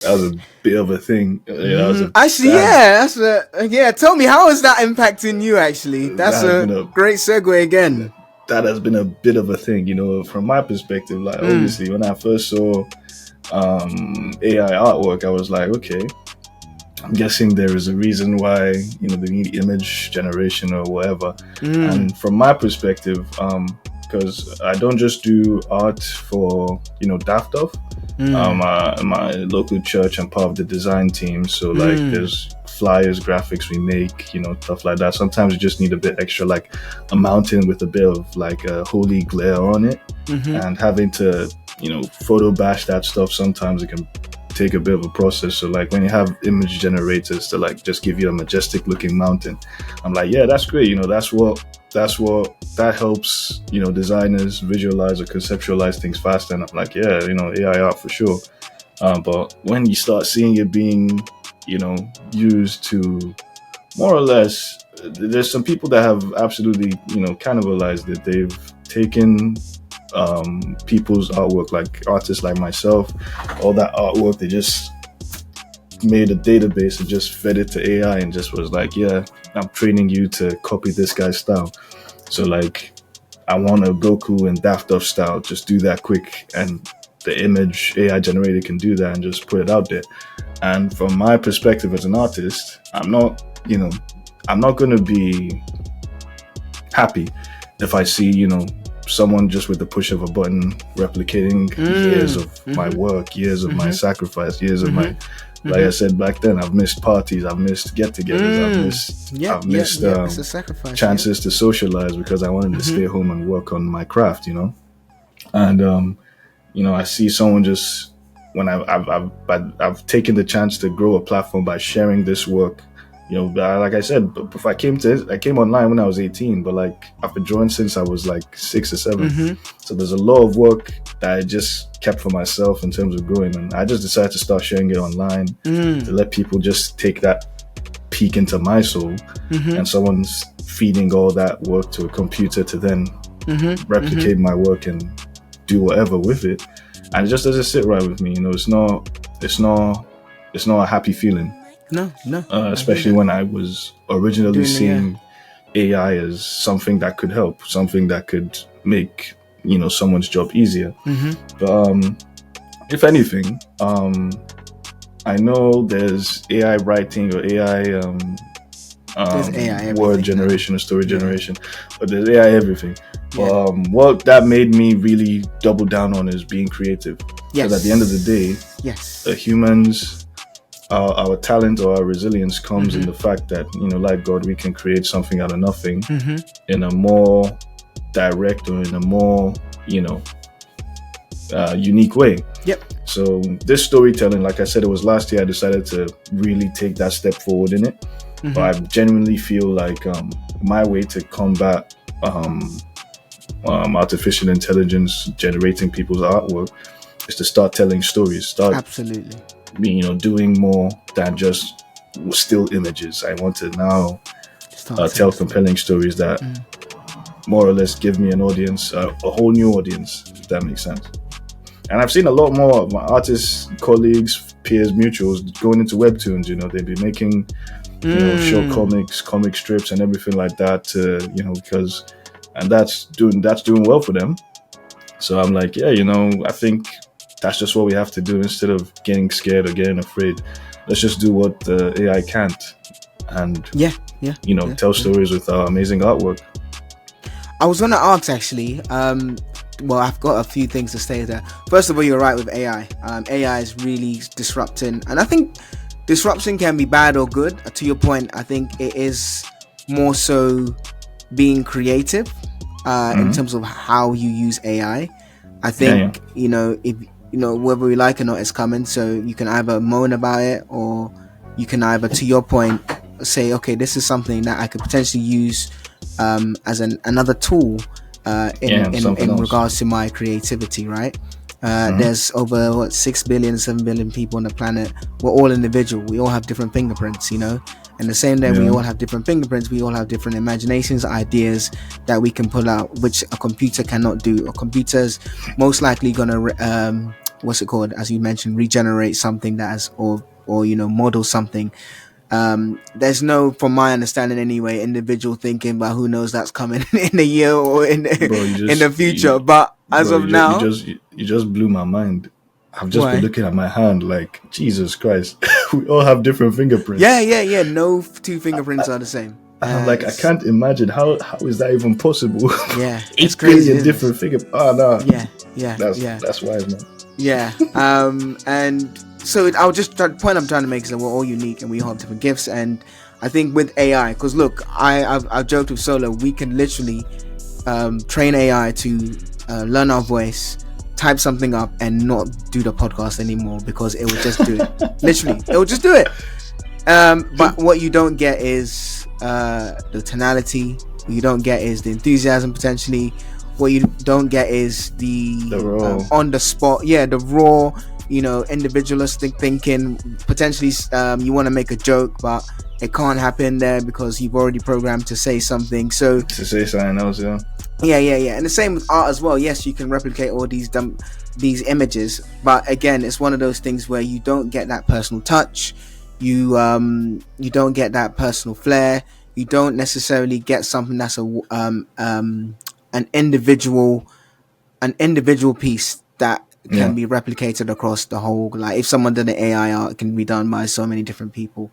that was a bit of a thing. That was a Actually, that yeah, that's yeah. Tell me, how is that impacting you? Actually, that that's has a been a great segue again. that has been a bit of a thing, from my perspective. Like, Mm, obviously, when I first saw AI artwork, I was like, okay, I'm guessing there is a reason why they need image generation or whatever. mm, And from my perspective, because I don't just do art for daft stuff. mm, My local church, I'm part of the design team, so like mm, there's flyers, graphics we make, stuff like that. Sometimes you just need a bit extra, like a mountain with a bit of like a holy glare on it, mm-hmm. and having to photo bash that stuff. Sometimes it can take a bit of a process. So like when you have image generators to like just give you a majestic looking mountain, I'm like, yeah, that's great. That helps designers visualize or conceptualize things faster. And I'm like, yeah, AI art for sure. But when you start seeing it being used to more or less, there's some people that have absolutely cannibalized it. They've taken people's artwork, like artists like myself, all that artwork, they just made a database and just fed it to AI and just was like, yeah, I'm training you to copy this guy's style. So like, I want a Goku and Daft Duff style, just do that quick, and the image AI generator can do that and just put it out there. And from my perspective as an artist, I'm not going to be happy if I see, someone just with the push of a button replicating years of my Mm-hmm. work, years of my Mm-hmm. sacrifice, years of my, Mm-hmm. like I Mm-hmm. said back then, I've missed parties, I've missed get-togethers, Yep, I've yep, missed yep. It's a sacrifice. Yep. chances to socialize because I wanted to Mm-hmm. stay home and work on my craft, and I see someone just when I've taken the chance to grow a platform by sharing this work. Like I said, if I came online when I was 18, but like I've been drawing since I was like 6 or 7. Mm-hmm. So there's a lot of work that I just kept for myself in terms of growing, and I just decided to start sharing it online to Mm. let people just take that peek into my soul, Mm-hmm. and someone's feeding all that work to a computer to then Mm-hmm. Mm-hmm. replicate my work and do whatever with it, and it just doesn't sit right with me. It's not a happy feeling, No, no. I hear especially that. when I was originally Doing the yeah. seeing AI as something that could help, something that could make someone's job easier. Mm-hmm. But if anything, I know there's AI writing or AI There's AI word everything now. generation or story Yeah. generation, but there's AI everything. Yeah. What that made me really double down on is being creative. Because at the end of the day, Yes. humans, our talent or our resilience comes in Mm-hmm. the fact that, like God, we can create something out of nothing Mm-hmm. in a more direct or in a more, unique way. Yep. So this storytelling, like I said, it was last year I decided to really take that step forward in it. Mm-hmm. But I genuinely feel like my way to combat artificial intelligence generating people's artwork is to start telling stories, start Absolutely. doing more than just still images. I want to now Start tell telling compelling stories that more or less give me an audience, a whole new audience, if that makes sense. And I've seen a lot more of my artists, colleagues, peers, mutuals going into webtoons. They've been making short comics, comic strips, and everything like that. Because and that's doing well for them. So I'm like, yeah, I think that's just what we have to do instead of getting scared or getting afraid. Let's just do what the AI can't, and Yeah. Yeah. Yeah. tell Yeah. stories with our amazing artwork. I was gonna ask actually. Well, I've got a few things to say there. First of all, you're right with AI. AI is really disrupting, and I think disruption can be bad or good. To your point, I think it is more so being creative in terms of how you use AI. I think if whether we like it or not, it's coming. So you can either moan about it, or you can either, to your point, say, okay, this is something that I could potentially use as another tool in regards to my creativity, right? There's over 6 billion, 7 billion people on the planet. We're all individual. We all have different fingerprints, And the same day, we all have different fingerprints. We all have different imaginations, ideas that we can pull out, which a computer cannot do. A computer's most likely gonna what's it called, as you mentioned, regenerate something that has, or model something. There's no, from my understanding anyway, individual thinking, but who knows, that's coming in a year or in Bro, you in the just future. But as bro, of now, you just blew my mind. I've just been why? looking at my hand like Jesus Christ. We all have different Yeah, fingerprints. yeah, yeah. No two fingerprints are the same. And I'm like, I It's can't imagine how is that even possible? Yeah, it's 8 billion crazy, isn't it? different finger. Oh no, Yeah, yeah, that's yeah, that's wise, man. yeah. And so I'll just try, the point I'm trying to make is that we're all unique and we all have different gifts. And I think with AI, because look, I've joked with Solo, we can literally train AI to learn our voice, type something up, and not do the podcast anymore because it will just do it. Literally, it will just do it. But what you don't get is the tonality. What you don't get is the enthusiasm potentially. What you don't get is The the raw. on the spot, yeah, the raw, individualistic thinking. Potentially, you want to make a joke, but it can't happen there because you've already programmed to say something. So To say something else, yeah. yeah, yeah, yeah. And the same with art as well. Yes, you can replicate all these images, but again, it's one of those things where you don't get that personal touch. You don't get that personal flair. You don't necessarily get something that's an individual an individual piece that can Yeah. be replicated across the whole. Like if someone did an AI art, it can be done by so many different people.